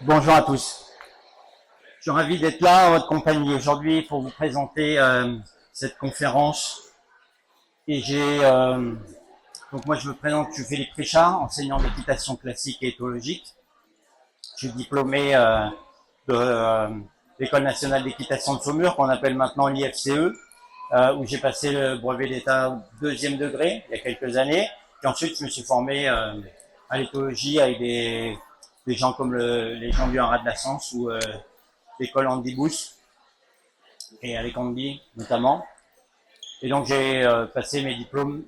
Bonjour à tous. Je suis ravi d'être là en votre compagnie aujourd'hui pour vous présenter cette conférence. Et donc moi je me présente, je suis Philippe Richard, enseignant d'équitation classique et éthologique. Je suis diplômé de l'École nationale d'équitation de Saumur, qu'on appelle maintenant l'IFCE, où j'ai passé le brevet d'État deuxième degré il y a quelques années. Puis ensuite je me suis formé à l'éthologie avec des gens comme les gens du Haras de la Sens ou l'école Andy Booth et avec Andy notamment. Et donc j'ai passé mes diplômes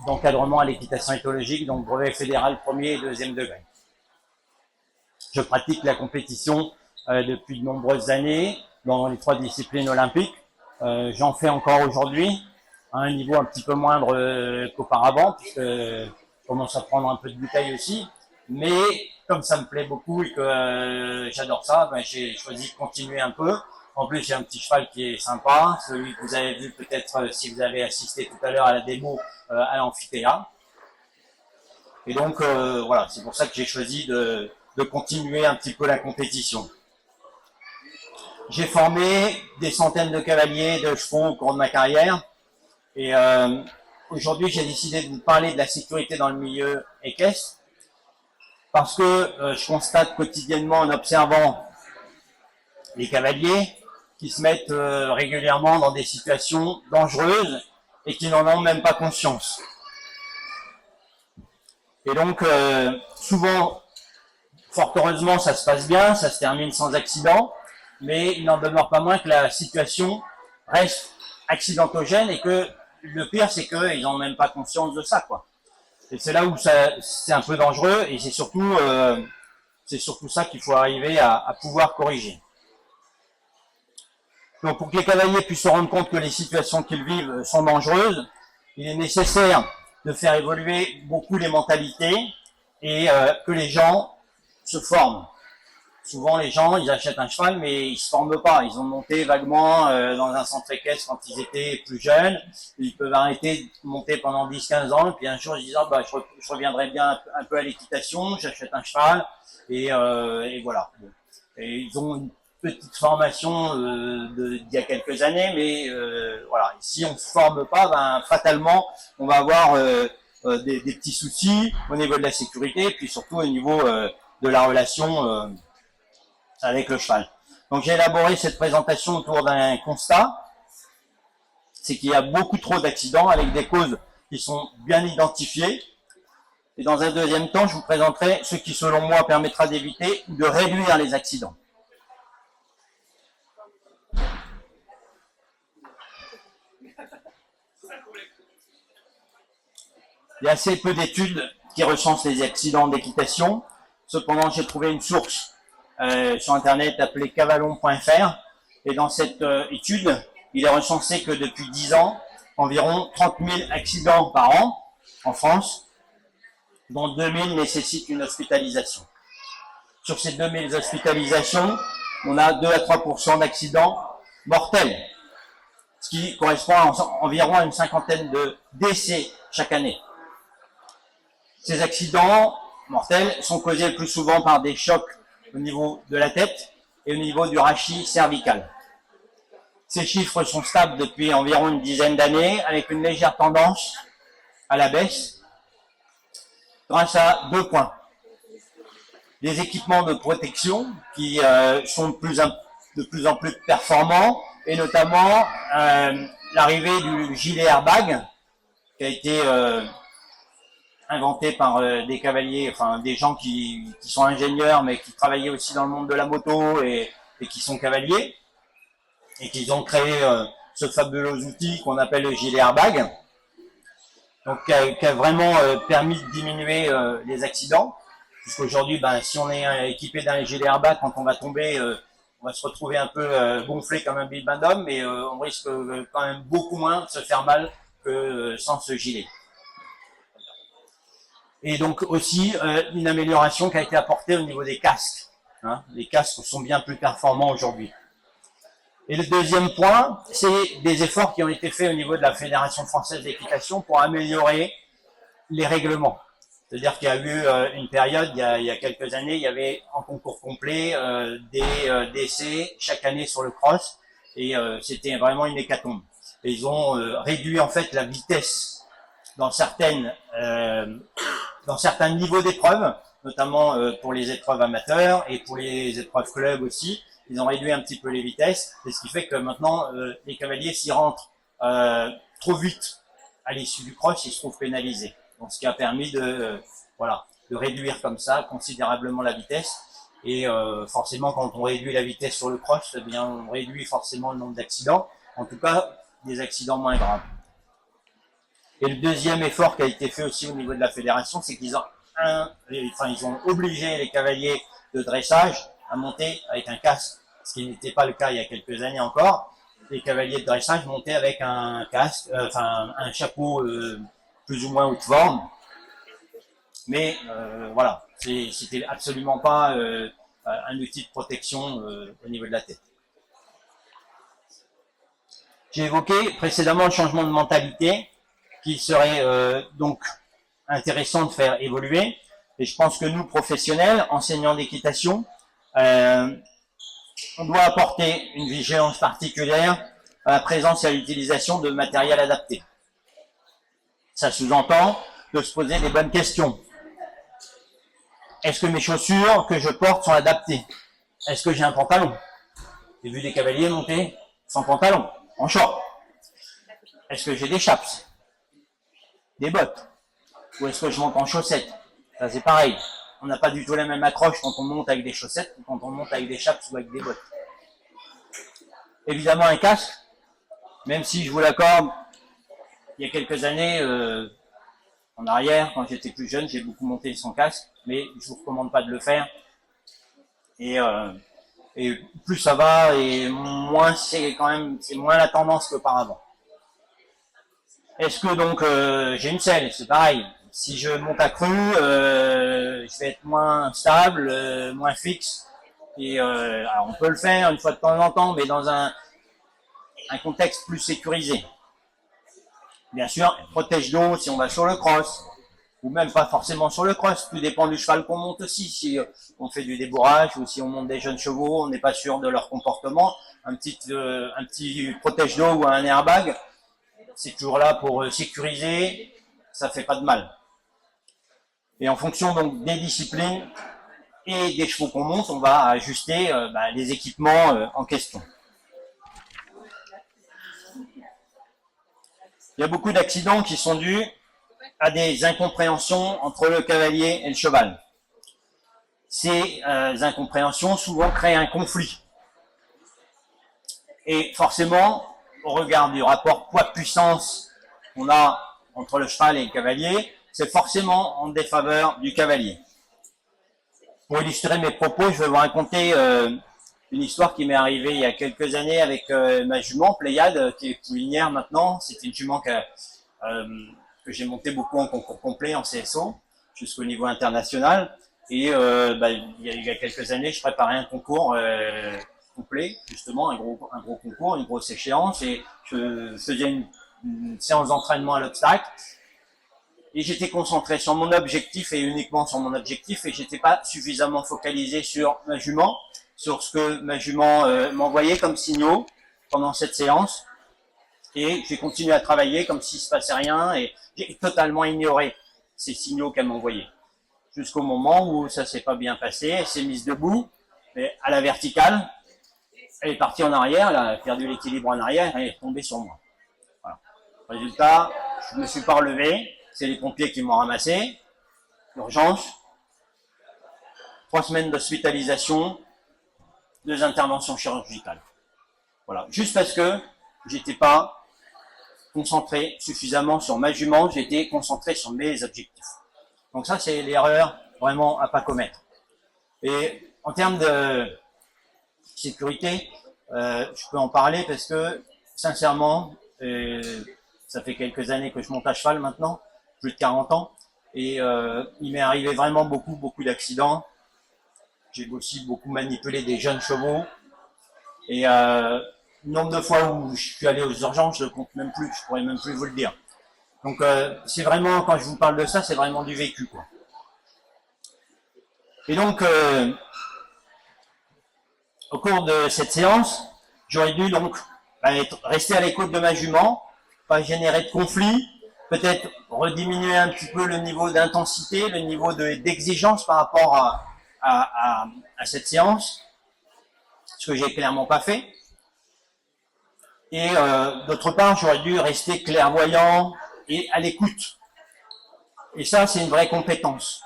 d'encadrement à l'équitation éthologique, donc brevet fédéral premier et deuxième degré. Je pratique la compétition depuis de nombreuses années dans les 3 disciplines olympiques. J'en fais encore aujourd'hui à un niveau un petit peu moindre qu'auparavant, puisque je commence à prendre un peu de bouteille aussi. Mais comme ça me plaît beaucoup et que j'adore ça, j'ai choisi de continuer un peu. En plus, j'ai un petit cheval qui est sympa, celui que vous avez vu peut-être si vous avez assisté tout à l'heure à la démo à l'amphithéâtre. Et donc voilà, c'est pour ça que j'ai choisi de continuer un petit peu la compétition. J'ai formé des centaines de cavaliers, de chevaux au cours de ma carrière. Et aujourd'hui, j'ai décidé de vous parler de la sécurité dans le milieu équestre. Parce que je constate quotidiennement en observant les cavaliers qui se mettent régulièrement dans des situations dangereuses et qui n'en ont même pas conscience. Et donc, souvent, fort heureusement, ça se passe bien, ça se termine sans accident, mais il n'en demeure pas moins que la situation reste accidentogène et que le pire, c'est qu'ils n'ont même pas conscience de ça, quoi. Et c'est là où c'est un peu dangereux et c'est surtout ça qu'il faut arriver à pouvoir corriger. Donc pour que les cavaliers puissent se rendre compte que les situations qu'ils vivent sont dangereuses, il est nécessaire de faire évoluer beaucoup les mentalités et que les gens se forment. Souvent les gens, ils achètent un cheval mais ils se forment pas. Ils ont monté vaguement dans un centre équestre quand ils étaient plus jeunes. Ils peuvent arrêter de monter pendant 10-15 ans et puis un jour ils disent je reviendrai bien un peu à l'équitation, j'achète un cheval et voilà. Et ils ont une petite formation d'il y a quelques années, mais voilà. Si on se forme pas, fatalement on va avoir des petits soucis au niveau de la sécurité, puis surtout au niveau de la relation avec le cheval. Donc j'ai élaboré cette présentation autour d'un constat, c'est qu'il y a beaucoup trop d'accidents avec des causes qui sont bien identifiées. Et dans un deuxième temps, je vous présenterai ce qui, selon moi, permettra d'éviter ou de réduire les accidents. Il y a assez peu d'études qui recensent les accidents d'équitation. Cependant, j'ai trouvé une source sur Internet appelée cavalon.fr. Et dans cette étude, il est recensé que depuis 10 ans, environ 30 000 accidents par an en France, dont 2 000 nécessitent une hospitalisation. Sur ces 2 000 hospitalisations, on a 2 à 3% d'accidents mortels, ce qui correspond environ à une cinquantaine de décès chaque année. Ces accidents mortels sont causés le plus souvent par des chocs au niveau de la tête et au niveau du rachis cervical. Ces chiffres sont stables depuis environ une dizaine d'années, avec une légère tendance à la baisse, grâce à 2 points. Les équipements de protection qui sont de plus en plus performants, et notamment l'arrivée du gilet airbag, qui a été inventé par des cavaliers, enfin des gens qui sont ingénieurs, mais qui travaillaient aussi dans le monde de la moto et qui sont cavaliers, et qui ont créé ce fabuleux outil qu'on appelle le gilet airbag, donc qui a vraiment permis de diminuer les accidents, puisqu'aujourd'hui, si on est équipé d'un gilet airbag, quand on va tomber, on va se retrouver un peu gonflé comme un billes d'homme, mais on risque quand même beaucoup moins de se faire mal que sans ce gilet. Et donc aussi une amélioration qui a été apportée au niveau des casques. Les casques sont bien plus performants aujourd'hui. Et le deuxième point, c'est des efforts qui ont été faits au niveau de la Fédération française d'équitation pour améliorer les règlements. C'est-à-dire qu'il y a eu une période, il y a quelques années, il y avait en concours complet des décès chaque année sur le cross, et c'était vraiment une hécatombe. Et ils ont réduit en fait la vitesse dans certains niveaux d'épreuves, notamment pour les épreuves amateurs et pour les épreuves club aussi. Ils ont réduit un petit peu les vitesses, et ce qui fait que maintenant les cavaliers s'y rentrent trop vite à l'issue du cross, ils se trouvent pénalisés. Donc ce qui a permis de réduire comme ça considérablement la vitesse. Et forcément, quand on réduit la vitesse sur le cross, eh bien on réduit forcément le nombre d'accidents, en tout cas des accidents moins graves. Et le deuxième effort qui a été fait aussi au niveau de la fédération, c'est qu'ils ils ont obligé les cavaliers de dressage à monter avec un casque, ce qui n'était pas le cas il y a quelques années encore. Les cavaliers de dressage montaient avec un casque, un chapeau plus ou moins haute forme. Mais voilà, c'était absolument pas un outil de protection au niveau de la tête. J'ai évoqué précédemment le changement de mentalité, qu'il serait donc intéressant de faire évoluer. Et je pense que nous, professionnels, enseignants d'équitation, on doit apporter une vigilance particulière à la présence et à l'utilisation de matériel adapté. Ça sous-entend de se poser des bonnes questions. Est-ce que mes chaussures que je porte sont adaptées? Est-ce que j'ai un pantalon? J'ai vu des cavaliers monter sans pantalon, en short. Est-ce que j'ai des chaps? Des bottes? Ou est-ce que je monte en chaussettes? Ça c'est pareil. On n'a pas du tout la même accroche quand on monte avec des chaussettes que quand on monte avec des chaps ou avec des bottes. Évidemment un casque, même si je vous l'accorde, il y a quelques années, en arrière, quand j'étais plus jeune, j'ai beaucoup monté sans casque, mais je vous recommande pas de le faire. Et plus ça va, et moins c'est moins la tendance qu'auparavant. Est-ce que donc j'ai une selle? C'est pareil. Si je monte à cru, je vais être moins stable, moins fixe. Et alors on peut le faire une fois de temps en temps, mais dans un contexte plus sécurisé. Bien sûr, protège d'eau si on va sur le cross, ou même pas forcément sur le cross. Tout dépend du cheval qu'on monte aussi. Si on fait du débourrage ou si on monte des jeunes chevaux, on n'est pas sûr de leur comportement. Un petit protège d'eau ou un airbag, c'est toujours là pour sécuriser, ça fait pas de mal. Et en fonction donc des disciplines et des chevaux qu'on monte, on va ajuster les équipements en question. Il y a beaucoup d'accidents qui sont dus à des incompréhensions entre le cavalier et le cheval. Ces incompréhensions souvent créent un conflit. Et forcément, au regard du rapport poids-puissance qu'on a entre le cheval et le cavalier, c'est forcément en défaveur du cavalier. Pour illustrer mes propos, je vais vous raconter une histoire qui m'est arrivée il y a quelques années avec ma jument, Pléiade, qui est poulinière maintenant. C'était une jument que j'ai montée beaucoup en concours complet, en CSO, jusqu'au niveau international. Et il y a quelques années, je préparais un concours complet, justement, un gros concours, une grosse échéance, et je faisais une séance d'entraînement à l'obstacle. Et j'étais concentré sur mon objectif et uniquement sur mon objectif, et j'étais pas suffisamment focalisé sur ma jument, sur ce que ma jument m'envoyait comme signaux pendant cette séance. Et j'ai continué à travailler comme s'il se passait rien, et j'ai totalement ignoré ces signaux qu'elle m'envoyait. Jusqu'au moment où ça s'est pas bien passé, elle s'est mise debout, mais à la verticale, elle est partie en arrière, elle a perdu l'équilibre en arrière, et elle est tombée sur moi. Voilà. Résultat, je me suis pas relevé, c'est les pompiers qui m'ont ramassé, urgence, 3 semaines d'hospitalisation, 2 interventions chirurgicales. Voilà, juste parce que j'étais pas concentré suffisamment sur ma jument, j'étais concentré sur mes objectifs. Donc ça, c'est l'erreur vraiment à pas commettre. Et en termes de sécurité, je peux en parler parce que, sincèrement, ça fait quelques années que je monte à cheval maintenant, plus de 40 ans, et il m'est arrivé vraiment beaucoup d'accidents. J'ai aussi beaucoup manipulé des jeunes chevaux, et le nombre de fois où je suis allé aux urgences, je ne compte même plus, je pourrais même plus vous le dire. Donc c'est vraiment, quand je vous parle de ça, c'est vraiment du vécu, quoi. Et donc, au cours de cette séance, j'aurais dû donc rester à l'écoute de ma jument, pas générer de conflit, peut-être rediminuer un petit peu le niveau d'intensité, le niveau d'exigence par rapport à cette séance, ce que j'ai clairement pas fait. Et d'autre part, j'aurais dû rester clairvoyant et à l'écoute. Et ça, c'est une vraie compétence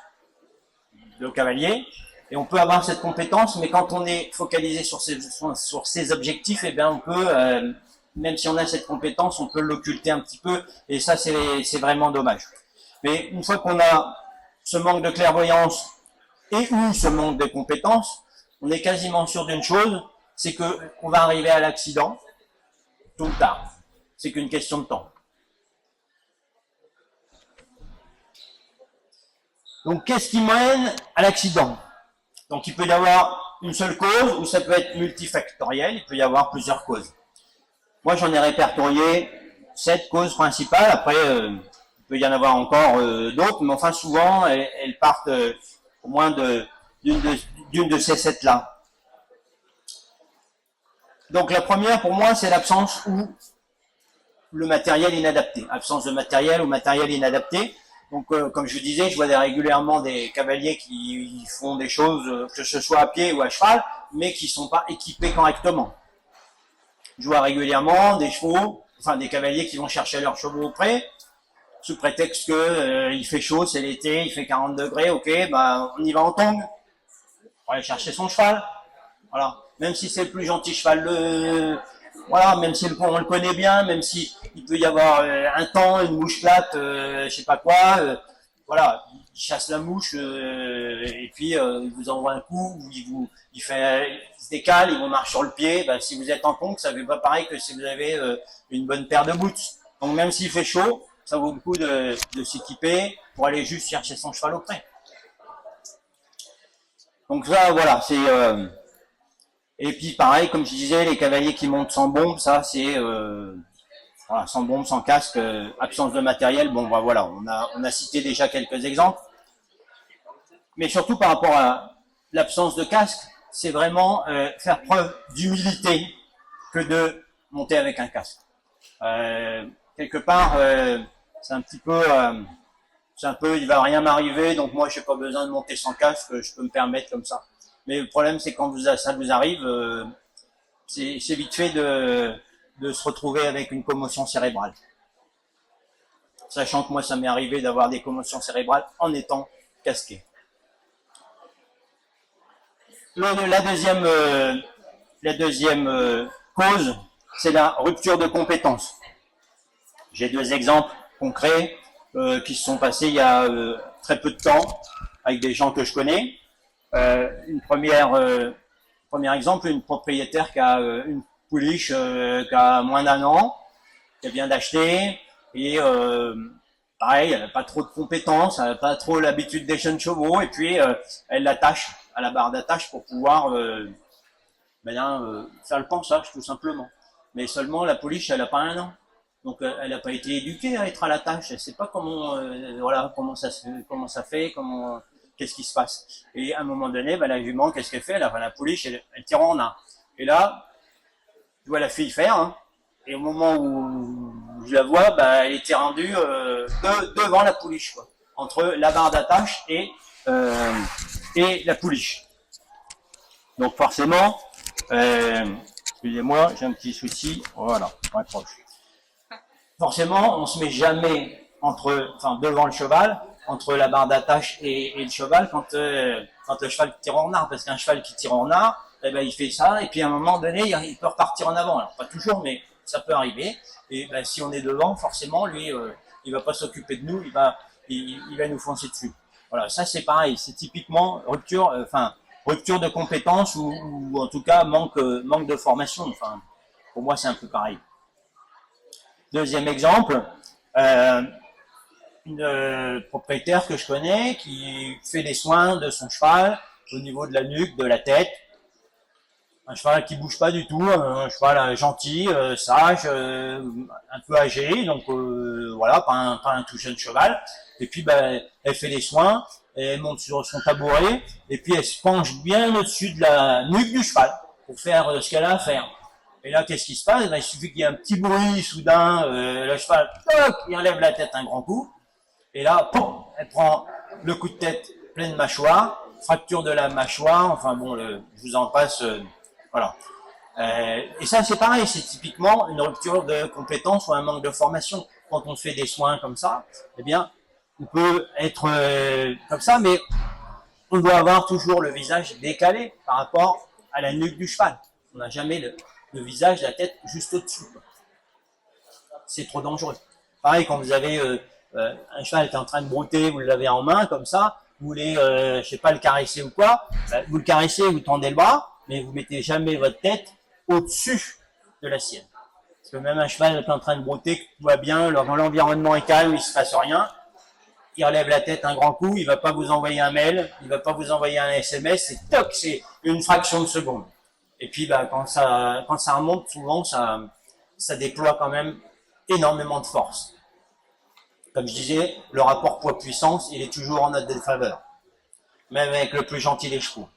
de cavalier. Et on peut avoir cette compétence, mais quand on est focalisé sur ses objectifs, eh bien on peut, même si on a cette compétence, on peut l'occulter un petit peu. Et ça, c'est vraiment dommage. Mais une fois qu'on a ce manque de clairvoyance et ou ce manque de compétence, on est quasiment sûr d'une chose, c'est qu'on va arriver à l'accident tôt ou tard. C'est qu'une question de temps. Donc, qu'est-ce qui mène à l'accident? Donc, il peut y avoir une seule cause ou ça peut être multifactoriel, il peut y avoir plusieurs causes. Moi, j'en ai répertorié 7 causes principales. Après, il peut y en avoir encore d'autres, mais enfin, souvent, elles partent au moins d'une de ces 7-là. Donc, la première, pour moi, c'est l'absence ou le matériel inadapté. Absence de matériel ou matériel inadapté. Donc, comme je disais, je vois régulièrement des cavaliers qui font des choses, que ce soit à pied ou à cheval, mais qui ne sont pas équipés correctement. Je vois régulièrement des chevaux, enfin des cavaliers qui vont chercher leurs chevaux auprès, sous prétexte que il fait chaud, c'est l'été, il fait 40 degrés, ok, bah on y va en tongs, pour aller chercher son cheval. Voilà. Même si c'est le plus gentil cheval, voilà, même si on le connaît bien, même si il peut y avoir un temps, une mouche plate, je sais pas quoi, voilà, il chasse la mouche et puis il vous envoie un coup, ou il se décale, il vous marche sur le pied. Ben, si vous êtes en tongs, ça fait pas pareil que si vous avez une bonne paire de boots. Donc même s'il fait chaud, ça vaut le coup de s'équiper pour aller juste chercher son cheval auprès. Donc là, voilà, c'est et puis pareil, comme je disais, les cavaliers qui montent sans bombe, ça c'est voilà, sans bombe, sans casque, absence de matériel. Bon, bah, voilà, on a cité déjà quelques exemples. Mais surtout par rapport à l'absence de casque, c'est vraiment faire preuve d'humilité que de monter avec un casque. Quelque part, c'est un peu, il va rien m'arriver, donc moi j'ai pas besoin de monter sans casque, je peux me permettre comme ça. Mais le problème, c'est quand ça vous arrive, c'est vite fait de se retrouver avec une commotion cérébrale. Sachant que moi, ça m'est arrivé d'avoir des commotions cérébrales en étant casqué. La deuxième cause, c'est la rupture de compétences. J'ai 2 exemples concrets qui se sont passés il y a très peu de temps avec des gens que je connais. Premier exemple, une propriétaire qui a une pouliche qui a moins d'1 an, qui vient d'acheter, et pareil, elle n'a pas trop de compétences, elle n'a pas trop l'habitude des jeunes chevaux, et puis elle l'attache à la barre d'attache pour pouvoir faire le pansage, tout simplement. Mais seulement la pouliche, elle n'a pas 1 an. Donc elle n'a pas été éduquée à être à la tâche, elle ne sait pas comment ça fait, qu'est-ce qui se passe. Et à un moment donné, la jument, qu'est-ce qu'elle fait? La pouliche, elle tire en arc. Et là, je vois la fille faire, hein, et au moment où je la vois, elle était rendue devant la pouliche, quoi, entre la barre d'attache et la pouliche. Donc forcément, excusez-moi, j'ai un petit souci, voilà, on accroche. Forcément, on se met jamais devant le cheval, entre la barre d'attache et le cheval quand le cheval tire en arc, parce qu'un cheval qui tire en arc, il fait ça, et puis à un moment donné, il peut repartir en avant. Alors pas toujours, mais ça peut arriver. Et si on est devant, forcément, lui, il va pas s'occuper de nous, il va nous foncer dessus. Voilà, ça c'est pareil, c'est typiquement rupture de compétences ou en tout cas manque de formation. Enfin, pour moi, c'est un peu pareil. Deuxième exemple, une propriétaire que je connais qui fait des soins de son cheval au niveau de la nuque, de la tête. Un cheval qui bouge pas du tout, un cheval gentil, sage, un peu âgé, donc voilà, pas un tout jeune cheval. Et puis elle fait des soins, et elle monte sur son tabouret, et puis elle se penche bien au-dessus de la nuque du cheval, pour faire ce qu'elle a à faire. Et là, qu'est-ce qui se passe? Il suffit qu'il y ait un petit bruit, soudain, le cheval, toc, il enlève la tête un grand coup, et là, pom, elle prend le coup de tête pleine mâchoire, fracture de la mâchoire, enfin bon, je vous en passe, voilà. Et ça, c'est pareil, c'est typiquement une rupture de compétence ou un manque de formation. Quand on fait des soins comme ça, eh bien, on peut être comme ça, mais on doit avoir toujours le visage décalé par rapport à la nuque du cheval. On n'a jamais le visage, la tête juste au-dessus. C'est trop dangereux. Pareil, quand vous avez un cheval qui est en train de brouter, vous l'avez en main comme ça, vous voulez, je sais pas, le caresser ou quoi, vous le caressez, vous tendez le bras, mais vous mettez jamais votre tête au-dessus de la sienne. Parce que même un cheval qui est en train de brouter, tout va bien, l'environnement est calme, il se passe rien, il relève la tête un grand coup, il va pas vous envoyer un mail, il va pas vous envoyer un SMS, c'est toc, c'est une fraction de seconde. Et puis quand ça remonte, souvent ça déploie quand même énormément de force. Comme je disais, le rapport poids-puissance, il est toujours en notre défaveur, même avec le plus gentil des chevaux.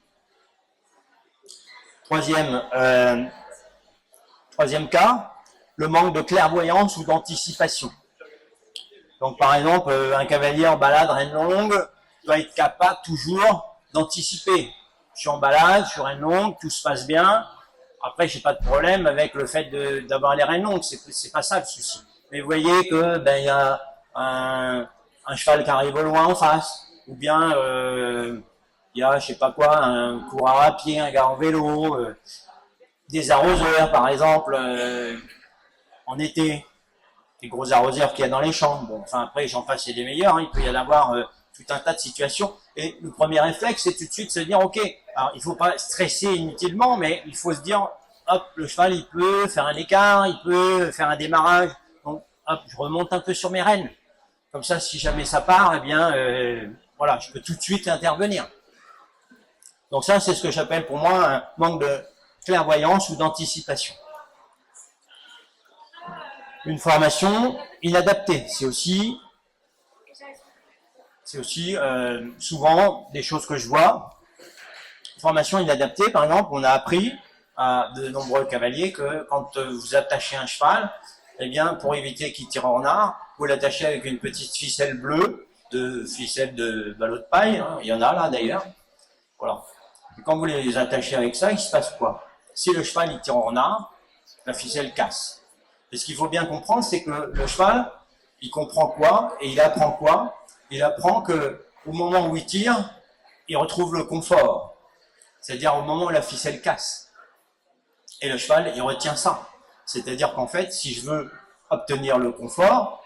Troisième cas, le manque de clairvoyance ou d'anticipation. Donc par exemple, un cavalier en balade reine longue doit être capable toujours d'anticiper. Je suis en balade, sur reine longue, tout se passe bien. Après, j'ai pas de problème avec le fait d'avoir les reines longues, c'est pas ça le souci. Mais vous voyez que il y a un cheval qui arrive au loin en face, ou bien il y a je sais pas quoi, un coureur à pied, un gars en vélo, des arroseurs par exemple en été, des gros arroseurs qu'il y a dans les champs. Bon, enfin après j'en passe et des meilleurs, hein, il peut y en avoir tout un tas de situations. Et le premier réflexe, c'est tout de suite se dire, ok, alors il faut pas stresser inutilement, mais il faut se dire, hop, le cheval il peut faire un écart, il peut faire un démarrage. Donc hop, je remonte un peu sur mes rênes. Comme ça, si jamais ça part, eh bien, voilà, je peux tout de suite intervenir. Donc ça, c'est ce que j'appelle pour moi un manque de clairvoyance ou d'anticipation. Une formation inadaptée, c'est aussi souvent des choses que je vois. Formation inadaptée, par exemple, on a appris à de nombreux cavaliers que quand vous attachez un cheval, eh bien, pour éviter qu'il tire en renard, vous l'attachez avec une petite ficelle bleue, ficelle de ballot de paille, hein, il y en a là d'ailleurs. Voilà. Et quand vous les attachez avec ça, il se passe quoi? Si le cheval il tire en renard, la ficelle casse. Et ce qu'il faut bien comprendre, c'est que le cheval, il comprend quoi et il apprend quoi? Il apprend que au moment où il tire, il retrouve le confort. C'est-à-dire au moment où la ficelle casse. Et le cheval, il retient ça. C'est-à-dire qu'en fait, si je veux obtenir le confort,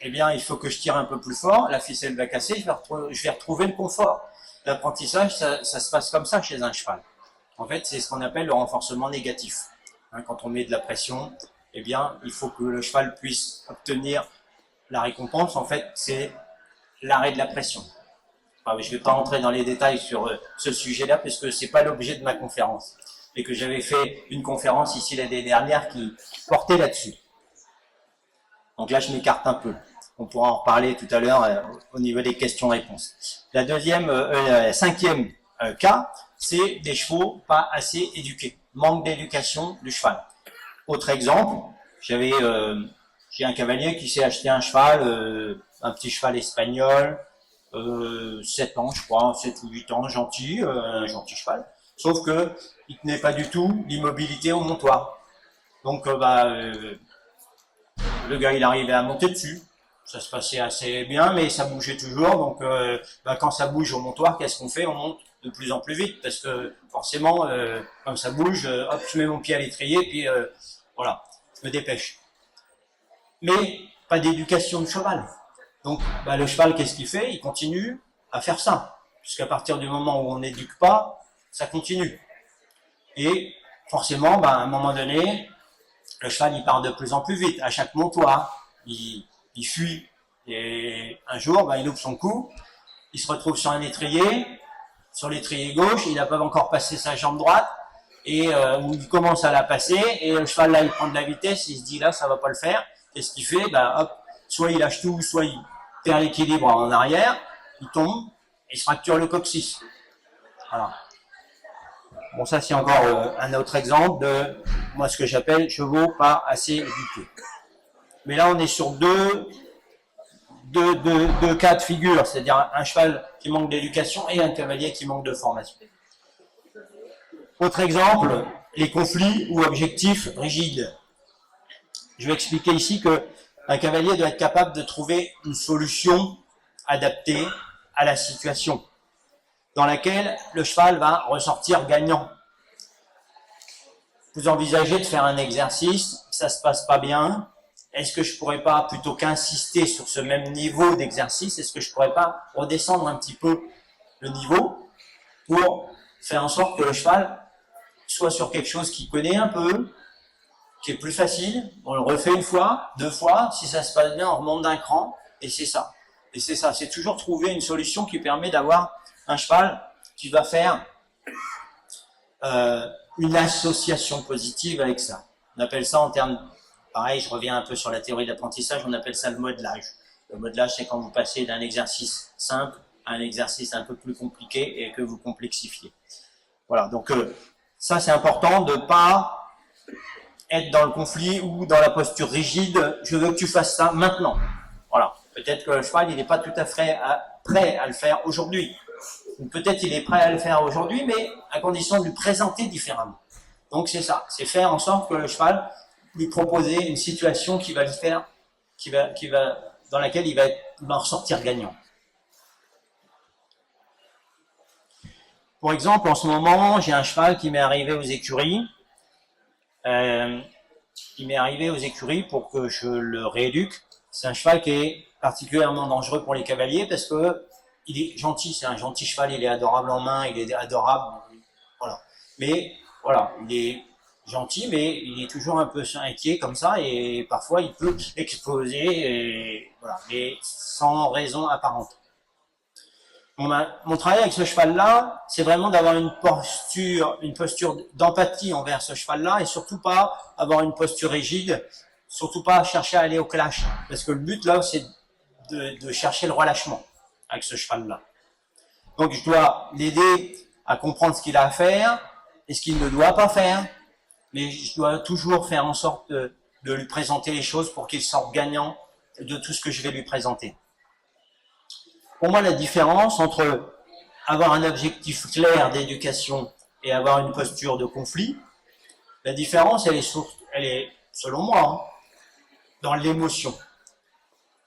eh bien, il faut que je tire un peu plus fort, la ficelle va casser, je vais retrouver le confort. L'apprentissage, ça se passe comme ça chez un cheval. En fait, c'est ce qu'on appelle le renforcement négatif. Hein, quand on met de la pression, eh bien, il faut que le cheval puisse obtenir la récompense. En fait, c'est l'arrêt de la pression. Enfin, je ne vais pas rentrer dans les détails sur ce sujet-là, puisque c'est pas l'objet de ma conférence. Et que j'avais fait une conférence ici l'année dernière qui portait là-dessus. Donc là, je m'écarte un peu. On pourra en reparler tout à l'heure au niveau des questions-réponses. Cinquième cas, c'est des chevaux pas assez éduqués. Manque d'éducation du cheval. Autre exemple, j'ai un cavalier qui s'est acheté un cheval, un petit cheval espagnol, 7 ans, je crois, 7 ou 8 ans, gentil, un gentil cheval. Sauf que il tenait pas du tout l'immobilité au montoir. Donc, le gars, il arrivait à monter dessus. Ça se passait assez bien, mais ça bougeait toujours. Donc, quand ça bouge au montoir, qu'est-ce qu'on fait? On monte de plus en plus vite, parce que forcément, comme ça bouge, hop, je mets mon pied à l'étrier, puis voilà, je me dépêche. Mais pas d'éducation de cheval. Donc, le cheval, qu'est-ce qu'il fait? Il continue à faire ça. Puisqu'à partir du moment où on n'éduque pas, ça continue. Et forcément, à un moment donné, le cheval, il part de plus en plus vite. À chaque montoir, il fuit. Et un jour, il loupe son coup. Il se retrouve sur un étrier. Sur l'étrier gauche, il n'a pas encore passé sa jambe droite. Et où il commence à la passer. Et le cheval, là, il prend de la vitesse. Il se dit, là, ça va pas le faire. Qu'est-ce qu'il fait? Hop, soit il lâche tout, soit il perd l'équilibre en arrière. Il tombe. il se fracture le coccyx. Voilà. Bon, ça c'est encore un autre exemple de moi ce que j'appelle chevaux pas assez éduqués. Mais là on est sur deux cas de figure, c'est-à-dire un cheval qui manque d'éducation et un cavalier qui manque de formation. Autre exemple, les conflits ou objectifs rigides. Je vais expliquer ici que un cavalier doit être capable de trouver une solution adaptée à la situation dans laquelle le cheval va ressortir gagnant. Vous envisagez de faire un exercice, ça se passe pas bien. Est-ce que je pourrais pas, plutôt qu'insister sur ce même niveau d'exercice, est-ce que je pourrais pas redescendre un petit peu le niveau pour faire en sorte que le cheval soit sur quelque chose qu'il connaît un peu, qui est plus facile, on le refait une fois, deux fois, si ça se passe bien, on remonte d'un cran, et c'est ça. Et c'est ça, c'est toujours trouver une solution qui permet d'avoir un cheval qui va faire une association positive avec ça. On appelle ça en termes, pareil, je reviens un peu sur la théorie de l'apprentissage, on appelle ça le modelage. Le modelage, c'est quand vous passez d'un exercice simple à un exercice un peu plus compliqué et que vous complexifiez. Voilà, donc ça c'est important de ne pas être dans le conflit ou dans la posture rigide, je veux que tu fasses ça maintenant. Voilà, peut-être que le cheval il n'est pas tout à fait prêt à le faire aujourd'hui. Ou peut-être il est prêt à le faire aujourd'hui, mais à condition de lui présenter différemment. Donc c'est ça, c'est faire en sorte que le cheval lui proposer une situation qui va lui faire, dans laquelle il va en ressortir gagnant. Pour exemple, en ce moment, j'ai un cheval qui m'est arrivé aux écuries. Il m'est arrivé aux écuries pour que je le rééduque. C'est un cheval qui est particulièrement dangereux pour les cavaliers parce que il est gentil, c'est un gentil cheval, il est adorable en main, il est adorable, voilà. Mais voilà, il est gentil, mais il est toujours un peu inquiet comme ça et parfois il peut exploser, et voilà, mais sans raison apparente. Mon travail avec ce cheval-là, c'est vraiment d'avoir une posture d'empathie envers ce cheval-là et surtout pas avoir une posture rigide, surtout pas chercher à aller au clash. Parce que le but là, c'est de chercher le relâchement avec ce cheval-là. Donc je dois l'aider à comprendre ce qu'il a à faire et ce qu'il ne doit pas faire, mais je dois toujours faire en sorte de lui présenter les choses pour qu'il sorte gagnant de tout ce que je vais lui présenter. Pour moi, la différence entre avoir un objectif clair d'éducation et avoir une posture de conflit, la différence, elle est selon moi, dans l'émotion.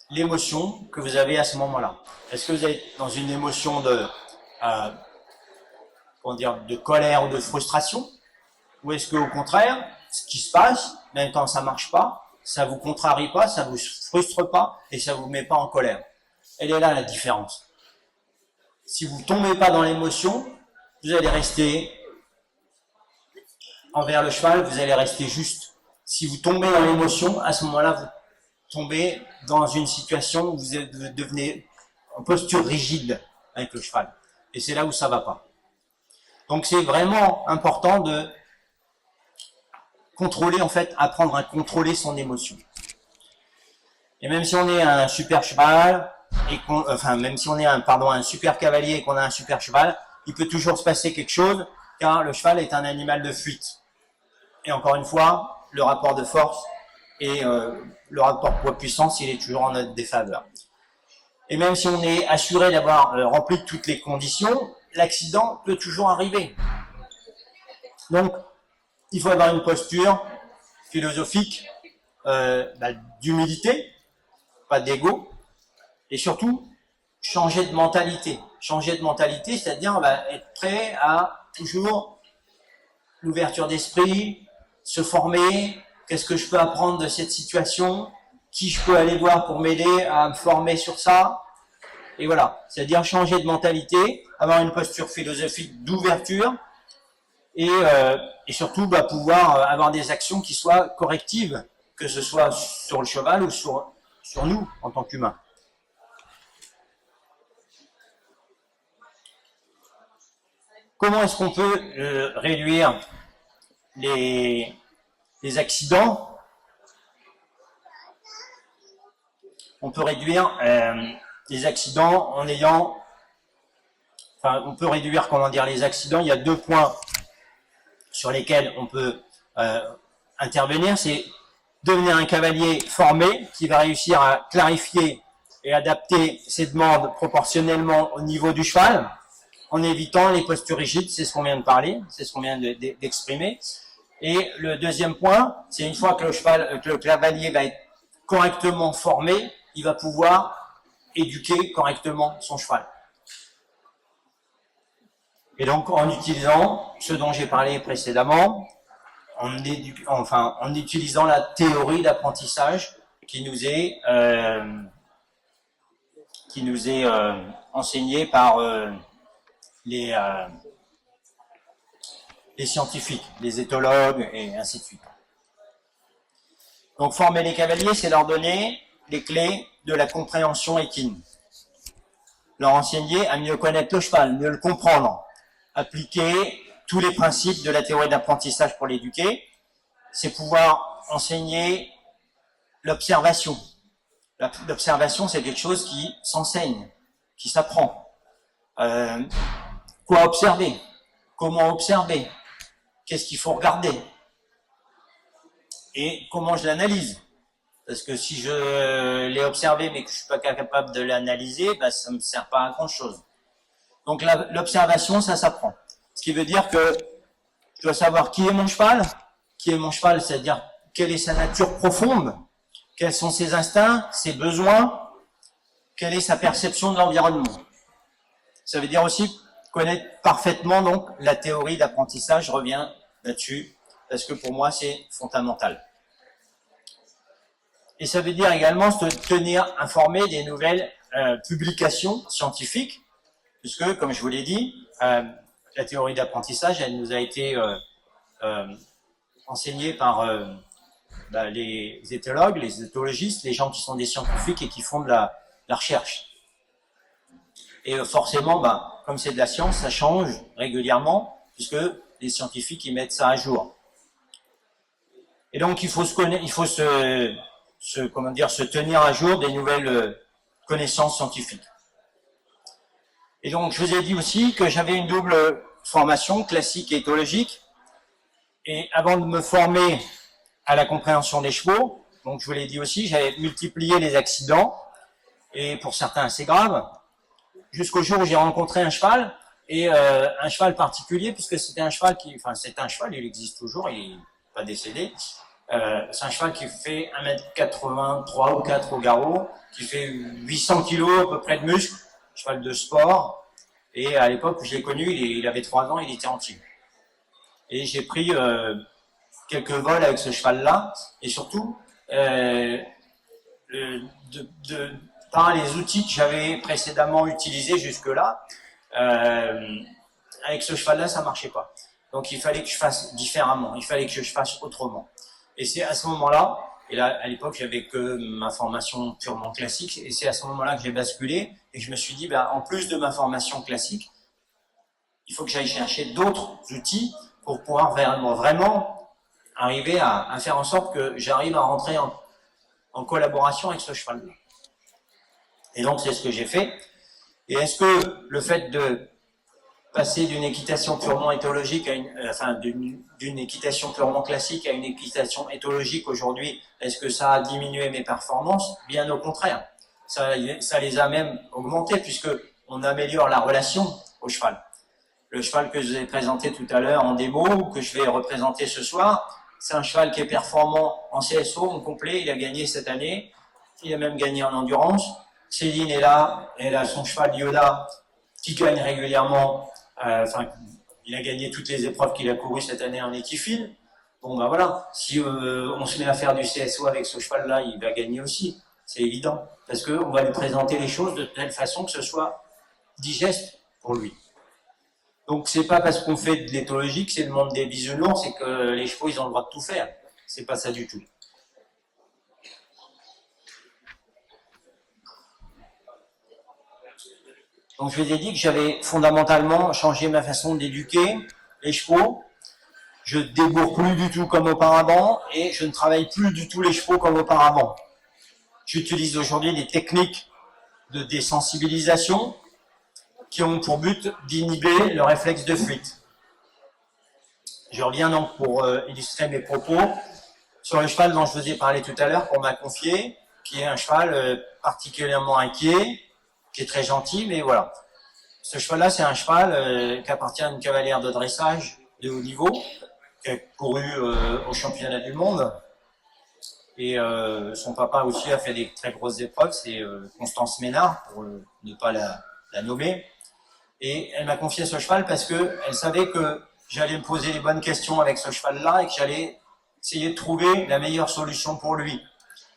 L'émotion que vous avez à ce moment-là. Est-ce que vous êtes dans une émotion de colère ou de frustration, ou est-ce qu'au contraire, ce qui se passe, même quand ça marche pas, ça vous contrarie pas, ça vous frustre pas et ça vous met pas en colère? Elle est là la différence. Si vous tombez pas dans l'émotion, vous allez rester envers le cheval, vous allez rester juste. Si vous tombez dans l'émotion, à ce moment-là, vous tombez dans une situation où vous devenez en posture rigide avec le cheval. Et c'est là où ça va pas. Donc c'est vraiment important de contrôler, en fait, apprendre à contrôler son émotion. Et même si on est un super cheval, même si on est un super cavalier et qu'on a un super cheval, il peut toujours se passer quelque chose, car le cheval est un animal de fuite. Et encore une fois, le rapport de force et le rapport poids-puissance, il est toujours en notre défaveur. Et même si on est assuré d'avoir rempli toutes les conditions, l'accident peut toujours arriver. Donc, il faut avoir une posture philosophique d'humilité, pas d'ego, et surtout changer de mentalité. Changer de mentalité, c'est-à-dire être prêt à toujours l'ouverture d'esprit, se former, qu'est-ce que je peux apprendre de cette situation, qui je peux aller voir pour m'aider à me former sur ça, et voilà, c'est-à-dire changer de mentalité, avoir une posture philosophique d'ouverture, et surtout pouvoir avoir des actions qui soient correctives, que ce soit sur le cheval ou sur nous en tant qu'humains. Comment est-ce qu'on peut réduire les accidents? On peut réduire les accidents en ayant enfin, on peut réduire, comment dire, les accidents. Il y a 2 points sur lesquels on peut intervenir. C'est devenir un cavalier formé qui va réussir à clarifier et adapter ses demandes proportionnellement au niveau du cheval, en évitant les postures rigides, c'est ce qu'on vient de parler, c'est ce qu'on vient d'exprimer. Et le deuxième point, c'est une fois que le cavalier va être correctement formé, il va pouvoir éduquer correctement son cheval. Et donc, en utilisant ce dont j'ai parlé précédemment, en utilisant la théorie d'apprentissage qui nous est enseignée par les scientifiques, les éthologues et ainsi de suite. Donc, former les cavaliers, c'est leur donner les clés de la compréhension équine. Leur enseigner à mieux connaître le cheval, mieux le comprendre, appliquer tous les principes de la théorie d'apprentissage pour l'éduquer. C'est pouvoir enseigner l'observation. L'observation, c'est quelque chose qui s'enseigne, qui s'apprend. Quoi observer? Comment observer? Qu'est-ce qu'il faut regarder? Et comment je l'analyse? Parce que si je l'ai observé mais que je suis pas capable de l'analyser, ça me sert pas à grand chose. Donc l'observation, ça s'apprend. Ce qui veut dire que je dois savoir qui est mon cheval. Qui est mon cheval, c'est-à-dire quelle est sa nature profonde, quels sont ses instincts, ses besoins, quelle est sa perception de l'environnement. Ça veut dire aussi connaître parfaitement donc la théorie d'apprentissage, je reviens là-dessus, parce que pour moi c'est fondamental. Et ça veut dire également se tenir informé des nouvelles publications scientifiques, puisque, comme je vous l'ai dit, la théorie d'apprentissage, elle nous a été enseignée par les éthologues, les éthologistes, les gens qui sont des scientifiques et qui font de la recherche. Et forcément, comme c'est de la science, ça change régulièrement, puisque les scientifiques ils mettent ça à jour. Et donc il faut se tenir à jour des nouvelles connaissances scientifiques. Et donc je vous ai dit aussi que j'avais une double formation, classique et éthologique. Et avant de me former à la compréhension des chevaux, donc je vous l'ai dit aussi, j'avais multiplié les accidents, et pour certains assez graves, jusqu'au jour où j'ai rencontré un cheval, et un cheval particulier, puisque c'était un cheval il existe toujours, il n'est pas décédé. C'est un cheval qui fait 1m83 ou 4 au garrot, qui fait 800 kg à peu près de muscles, cheval de sport, et à l'époque où je l'ai connu, il avait 3 ans, il était entier. Et j'ai pris quelques vols avec ce cheval-là, et surtout, par les outils que j'avais précédemment utilisés jusque-là, avec ce cheval-là, ça marchait pas. Donc il fallait que je fasse différemment, il fallait que je fasse autrement. Et c'est à ce moment-là, et là à l'époque j'avais que ma formation purement classique, et c'est à ce moment-là que j'ai basculé, et je me suis dit, en plus de ma formation classique, il faut que j'aille chercher d'autres outils pour pouvoir vraiment arriver à faire en sorte que j'arrive à rentrer en collaboration avec ce cheval-là. Et donc c'est ce que j'ai fait. Et est-ce que le fait de passer d'une équitation purement éthologique d'une équitation purement classique à une équitation éthologique aujourd'hui, est-ce que ça a diminué mes performances? Bien au contraire. Ça les a même augmentées, puisque on améliore la relation au cheval. Le cheval que je vous ai présenté tout à l'heure en démo, ou que je vais représenter ce soir, c'est un cheval qui est performant en CSO, en complet. Il a gagné cette année. Il a même gagné en endurance. Céline est là. Elle a son cheval Yoda qui gagne régulièrement. Il a gagné toutes les épreuves qu'il a courues cette année en équifile. Bon, voilà. Si on se met à faire du CSO avec ce cheval-là, il va gagner aussi. C'est évident. Parce qu'on va lui présenter les choses de telle façon que ce soit digeste pour lui. Donc c'est pas parce qu'on fait de l'éthologie que c'est le monde des bisounours, c'est que les chevaux ils ont le droit de tout faire. C'est pas ça du tout. Donc je vous ai dit que j'avais fondamentalement changé ma façon d'éduquer les chevaux. Je débourre plus du tout comme auparavant, et je ne travaille plus du tout les chevaux comme auparavant. J'utilise aujourd'hui des techniques de désensibilisation qui ont pour but d'inhiber le réflexe de fuite. Je reviens donc pour illustrer mes propos sur le cheval dont je vous ai parlé tout à l'heure, qu'on m'a confié, qui est un cheval particulièrement inquiet, qui est très gentil, mais voilà. Ce cheval-là, c'est un cheval qui appartient à une cavalière de dressage de haut niveau, qui a couru au championnat du monde. Et son papa aussi a fait des très grosses épreuves, c'est Constance Ménard, pour ne pas la nommer. Et elle m'a confié ce cheval parce que elle savait que j'allais me poser les bonnes questions avec ce cheval-là et que j'allais essayer de trouver la meilleure solution pour lui.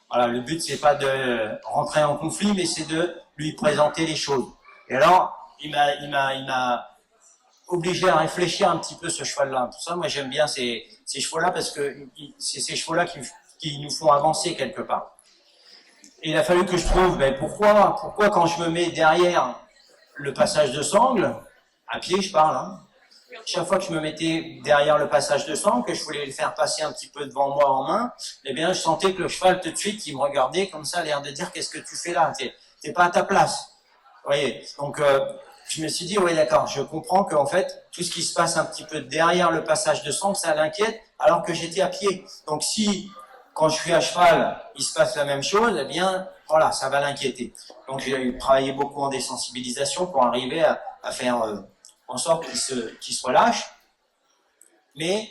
Voilà, le but c'est pas de rentrer en conflit, mais c'est de lui présenter les choses. Et alors, il m'a obligé à réfléchir un petit peu ce cheval-là. Tout ça, moi j'aime bien ces chevaux-là parce que c'est ces chevaux-là qui nous font avancer quelque part. Et il a fallu que je trouve, pourquoi quand je me mets derrière le passage de sangle, à pied je parle, hein, chaque fois que je me mettais derrière le passage de sangle, que je voulais le faire passer un petit peu devant moi en main, eh bien je sentais que le cheval tout de suite, il me regardait comme ça, l'air de dire qu'est-ce que tu fais là, t'es pas à ta place. Vous voyez, donc je me suis dit, oui d'accord, je comprends qu'en fait, tout ce qui se passe un petit peu derrière le passage de sangle, ça l'inquiète, alors que j'étais à pied. Donc si, quand je suis à cheval, il se passe la même chose, eh bien, voilà, ça va l'inquiéter. Donc j'ai travaillé beaucoup en désensibilisation pour arriver à faire en sorte qu'il se relâche. Mais,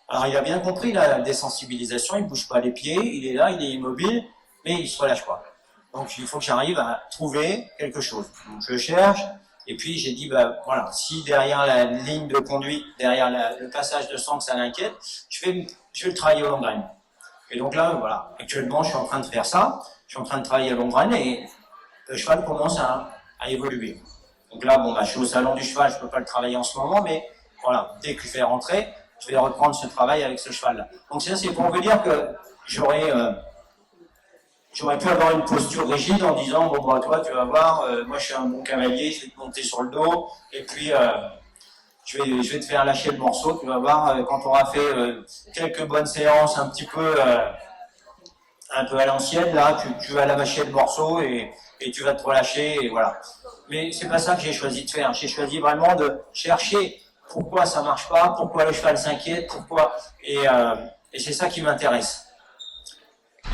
alors il a bien compris la désensibilisation, il bouge pas les pieds, il est là, il est immobile, mais il se relâche pas. Donc il faut que j'arrive à trouver quelque chose. Donc je cherche, et puis j'ai dit, voilà, si derrière la ligne de conduite, derrière le passage de sang, ça l'inquiète, je vais le travailler au long graine. Et donc là, voilà, actuellement je suis en train de faire ça, je suis en train de travailler à long graine et le cheval commence à évoluer. Donc là, je suis au salon du cheval, je peux pas le travailler en ce moment, mais voilà, dès que je vais rentrer, je vais reprendre ce travail avec ce cheval-là. Donc ça, c'est pour vous dire que j'aurais pu avoir une posture rigide en disant, toi, tu vas voir, moi je suis un bon cavalier, je vais te monter sur le dos, et puis je vais te faire lâcher le morceau, tu vas voir, quand on aura fait quelques bonnes séances un peu à l'ancienne, là, tu vas la mâcher le morceau et tu vas te relâcher, et voilà. Mais c'est pas ça que j'ai choisi de faire. J'ai choisi vraiment de chercher pourquoi ça marche pas, pourquoi le cheval s'inquiète, pourquoi, et c'est ça qui m'intéresse.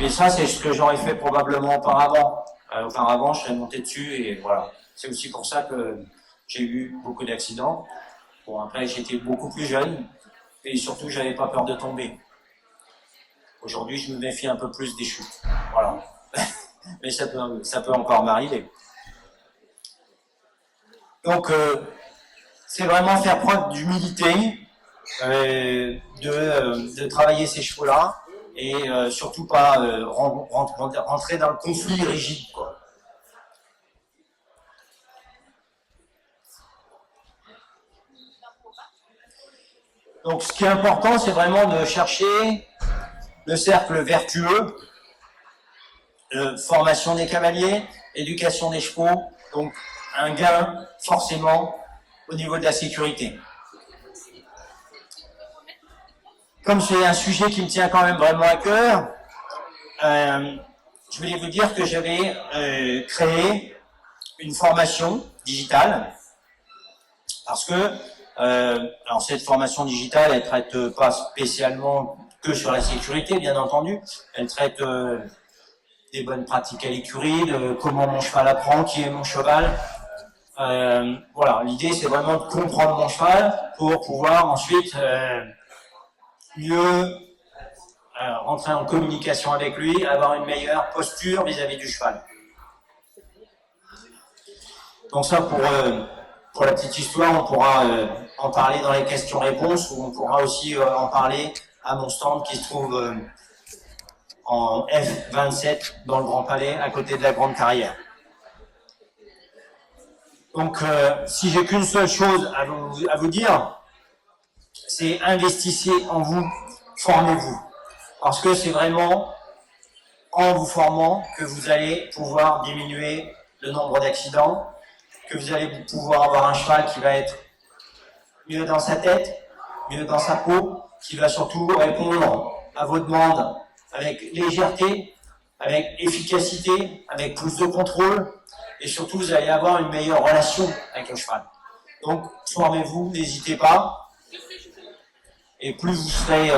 Et ça, c'est ce que j'aurais fait probablement auparavant. Auparavant, je serais monté dessus, et voilà. C'est aussi pour ça que j'ai eu beaucoup d'accidents. Bon, après, j'étais beaucoup plus jeune, et surtout, j'avais pas peur de tomber. Aujourd'hui, je me méfie un peu plus des chutes. Voilà. Mais ça peut encore m'arriver. Donc, c'est vraiment faire preuve d'humilité, de travailler ces chevaux-là, et surtout pas rentrer dans le conflit rigide, quoi. Donc, ce qui est important, c'est vraiment de chercher le cercle vertueux, formation des cavaliers, éducation des chevaux, donc un gain forcément au niveau de la sécurité. Comme c'est un sujet qui me tient quand même vraiment à cœur, je voulais vous dire que j'avais créé une formation digitale, parce que alors cette formation digitale, elle traite pas spécialement que sur la sécurité, bien entendu, elle traite des bonnes pratiques à l'écurie, de comment mon cheval apprend, qui est mon cheval. Voilà, l'idée c'est vraiment de comprendre mon cheval pour pouvoir ensuite mieux rentrer en communication avec lui, avoir une meilleure posture vis-à-vis du cheval. Donc ça, pour la petite histoire, on pourra en parler dans les questions-réponses, ou on pourra aussi en parler à mon stand qui se trouve en F27 dans le Grand Palais, à côté de la Grande Carrière. Donc, si j'ai qu'une seule chose à vous dire, c'est investissez en vous, formez-vous. Parce que c'est vraiment en vous formant que vous allez pouvoir diminuer le nombre d'accidents, que vous allez pouvoir avoir un cheval qui va être mieux dans sa tête, mieux dans sa peau, qui va surtout répondre à vos demandes avec légèreté, avec efficacité, avec plus de contrôle, et surtout vous allez avoir une meilleure relation avec le cheval. Donc formez-vous, n'hésitez pas. Et plus vous serez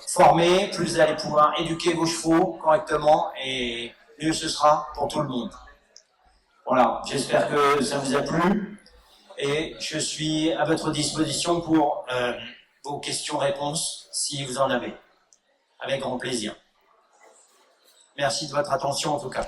formé, plus vous allez pouvoir éduquer vos chevaux correctement et mieux ce sera pour tout le monde. Voilà, j'espère que ça vous a plu et je suis à votre disposition pour vos questions-réponses si vous en avez. Avec grand plaisir. Merci de votre attention en tout cas.